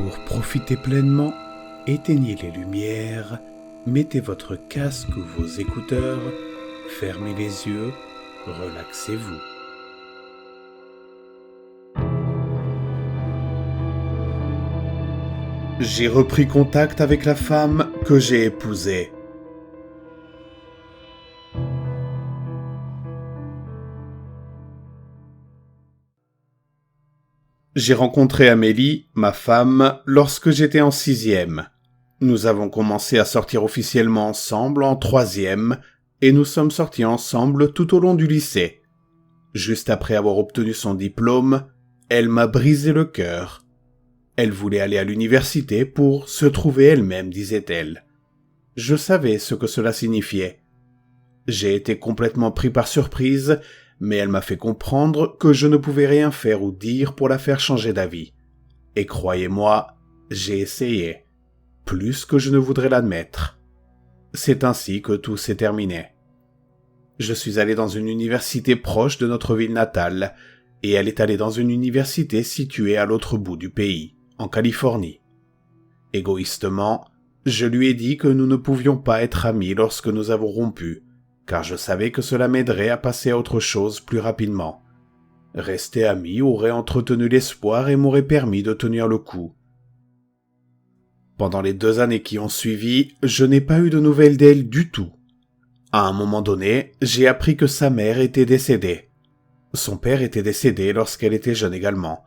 Pour profiter pleinement, éteignez les lumières, mettez votre casque ou vos écouteurs, fermez les yeux, relaxez-vous. J'ai repris contact avec la femme que j'ai épousée. J'ai rencontré Amélie, ma femme, lorsque j'étais en 6e. Nous avons commencé à sortir officiellement ensemble en 3e et nous sommes sortis ensemble tout au long du lycée. Juste après avoir obtenu son diplôme, elle m'a brisé le cœur. Elle voulait aller à l'université pour se trouver elle-même, disait-elle. Je savais ce que cela signifiait. J'ai été complètement pris par surprise, mais elle m'a fait comprendre que je ne pouvais rien faire ou dire pour la faire changer d'avis. Et croyez-moi, j'ai essayé. Plus que je ne voudrais l'admettre. C'est ainsi que tout s'est terminé. Je suis allé dans une université proche de notre ville natale, et elle est allée dans une université située à l'autre bout du pays, en Californie. Égoïstement, je lui ai dit que nous ne pouvions pas être amis lorsque nous avons rompu, car je savais que cela m'aiderait à passer à autre chose plus rapidement. Rester amis aurait entretenu l'espoir et m'aurait permis de tenir le coup. Pendant les 2 années qui ont suivi, je n'ai pas eu de nouvelles d'elle du tout. À un moment donné, j'ai appris que sa mère était décédée. Son père était décédé lorsqu'elle était jeune également.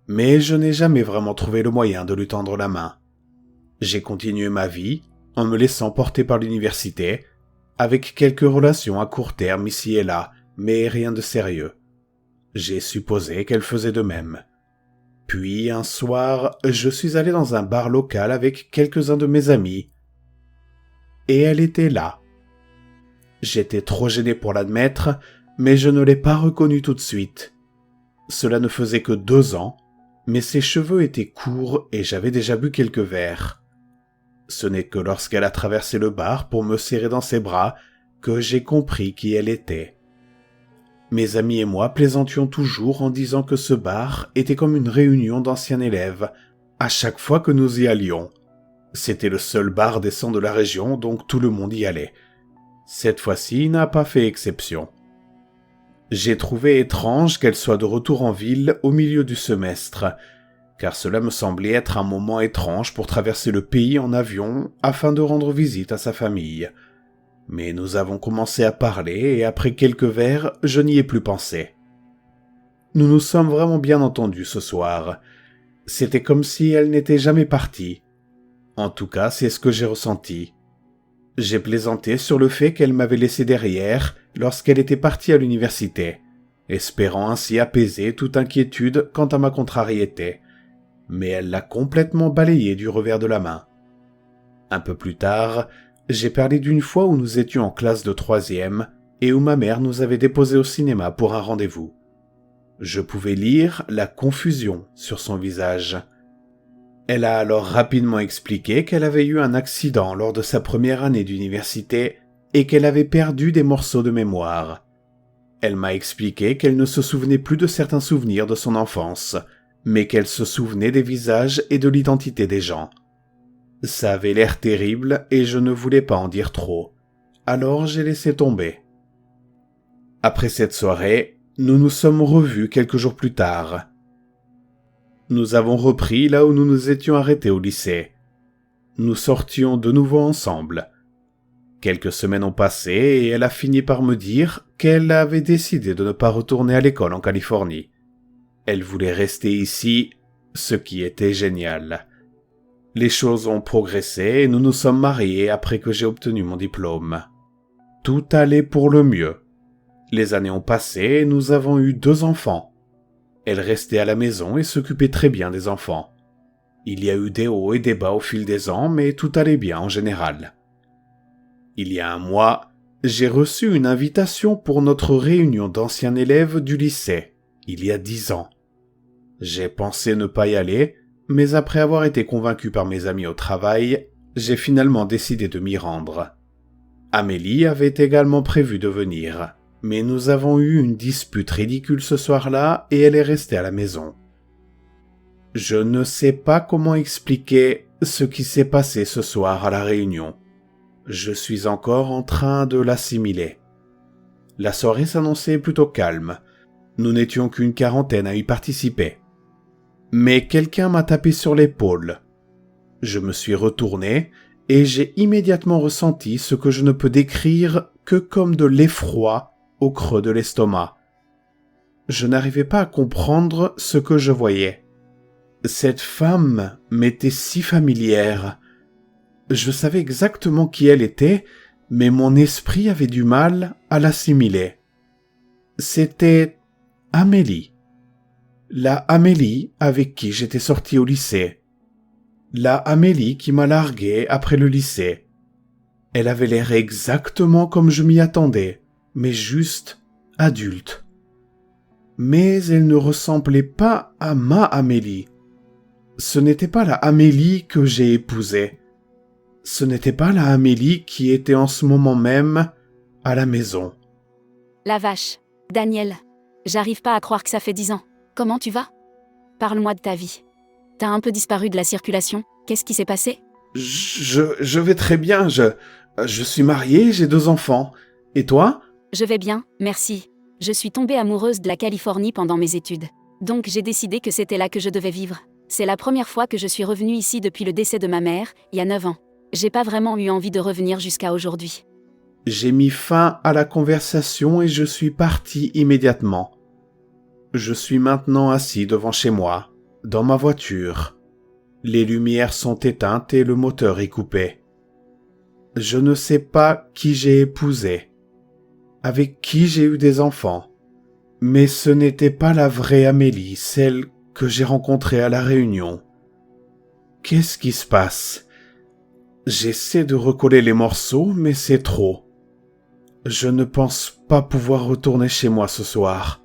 Mais je n'ai jamais vraiment trouvé le moyen de lui tendre la main. J'ai continué ma vie, en me laissant porter par l'université, avec quelques relations à court terme ici et là, mais rien de sérieux. J'ai supposé qu'elle faisait de même. Puis, un soir, je suis allé dans un bar local avec quelques-uns de mes amis. Et elle était là. J'étais trop gêné pour l'admettre, mais je ne l'ai pas reconnue tout de suite. Cela ne faisait que 2 ans, mais ses cheveux étaient courts et j'avais déjà bu quelques verres. Ce n'est que lorsqu'elle a traversé le bar pour me serrer dans ses bras que j'ai compris qui elle était. Mes amis et moi plaisantions toujours en disant que ce bar était comme une réunion d'anciens élèves, à chaque fois que nous y allions. C'était le seul bar décent de la région, donc tout le monde y allait. Cette fois-ci n'a pas fait exception. J'ai trouvé étrange qu'elle soit de retour en ville au milieu du semestre, car cela me semblait être un moment étrange pour traverser le pays en avion afin de rendre visite à sa famille. Mais nous avons commencé à parler et après quelques verres, je n'y ai plus pensé. Nous nous sommes vraiment bien entendus ce soir. C'était comme si elle n'était jamais partie. En tout cas, c'est ce que j'ai ressenti. J'ai plaisanté sur le fait qu'elle m'avait laissé derrière lorsqu'elle était partie à l'université, espérant ainsi apaiser toute inquiétude quant à ma contrariété. Mais elle l'a complètement balayé du revers de la main. Un peu plus tard, j'ai parlé d'une fois où nous étions en classe de 3e et où ma mère nous avait déposés au cinéma pour un rendez-vous. Je pouvais lire la confusion sur son visage. Elle a alors rapidement expliqué qu'elle avait eu un accident lors de sa première année d'université et qu'elle avait perdu des morceaux de mémoire. Elle m'a expliqué qu'elle ne se souvenait plus de certains souvenirs de son enfance, mais qu'elle se souvenait des visages et de l'identité des gens. Ça avait l'air terrible et je ne voulais pas en dire trop. Alors j'ai laissé tomber. Après cette soirée, nous nous sommes revus quelques jours plus tard. Nous avons repris là où nous nous étions arrêtés au lycée. Nous sortions de nouveau ensemble. Quelques semaines ont passé et elle a fini par me dire qu'elle avait décidé de ne pas retourner à l'école en Californie. Elle voulait rester ici, ce qui était génial. Les choses ont progressé et nous nous sommes mariés après que j'ai obtenu mon diplôme. Tout allait pour le mieux. Les années ont passé et nous avons eu 2 enfants. Elle restait à la maison et s'occupait très bien des enfants. Il y a eu des hauts et des bas au fil des ans, mais tout allait bien en général. Il y a un mois, j'ai reçu une invitation pour notre réunion d'anciens élèves du lycée, il y a 10 ans. J'ai pensé ne pas y aller, mais après avoir été convaincu par mes amis au travail, j'ai finalement décidé de m'y rendre. Amélie avait également prévu de venir, mais nous avons eu une dispute ridicule ce soir-là et elle est restée à la maison. Je ne sais pas comment expliquer ce qui s'est passé ce soir à la réunion. Je suis encore en train de l'assimiler. La soirée s'annonçait plutôt calme. Nous n'étions qu'une quarantaine à y participer. Mais quelqu'un m'a tapé sur l'épaule. Je me suis retourné et j'ai immédiatement ressenti ce que je ne peux décrire que comme de l'effroi au creux de l'estomac. Je n'arrivais pas à comprendre ce que je voyais. Cette femme m'était si familière. Je savais exactement qui elle était, mais mon esprit avait du mal à l'assimiler. C'était Amélie. La Amélie avec qui j'étais sorti au lycée. La Amélie qui m'a largué après le lycée. Elle avait l'air exactement comme je m'y attendais, mais juste adulte. Mais elle ne ressemblait pas à ma Amélie. Ce n'était pas la Amélie que j'ai épousée. Ce n'était pas la Amélie qui était en ce moment même à la maison. La vache. Daniel, j'arrive pas à croire que ça fait 10 ans. Comment tu vas? Parle-moi de ta vie. T'as un peu disparu de la circulation. Qu'est-ce qui s'est passé? Je vais très bien. Je suis marié, j'ai 2 enfants. Et toi? Je vais bien, merci. Je suis tombée amoureuse de la Californie pendant mes études. Donc j'ai décidé que c'était là que je devais vivre. C'est la première fois que je suis revenue ici depuis le décès de ma mère, il y a 9 ans. J'ai pas vraiment eu envie de revenir jusqu'à aujourd'hui. J'ai mis fin à la conversation et je suis parti immédiatement. Je suis maintenant assis devant chez moi, dans ma voiture. Les lumières sont éteintes et le moteur est coupé. Je ne sais pas qui j'ai épousé, avec qui j'ai eu des enfants, mais ce n'était pas la vraie Amélie, celle que j'ai rencontrée à la réunion. Qu'est-ce qui se passe? J'essaie de recoller les morceaux, mais c'est trop. Je ne pense pas pouvoir retourner chez moi ce soir.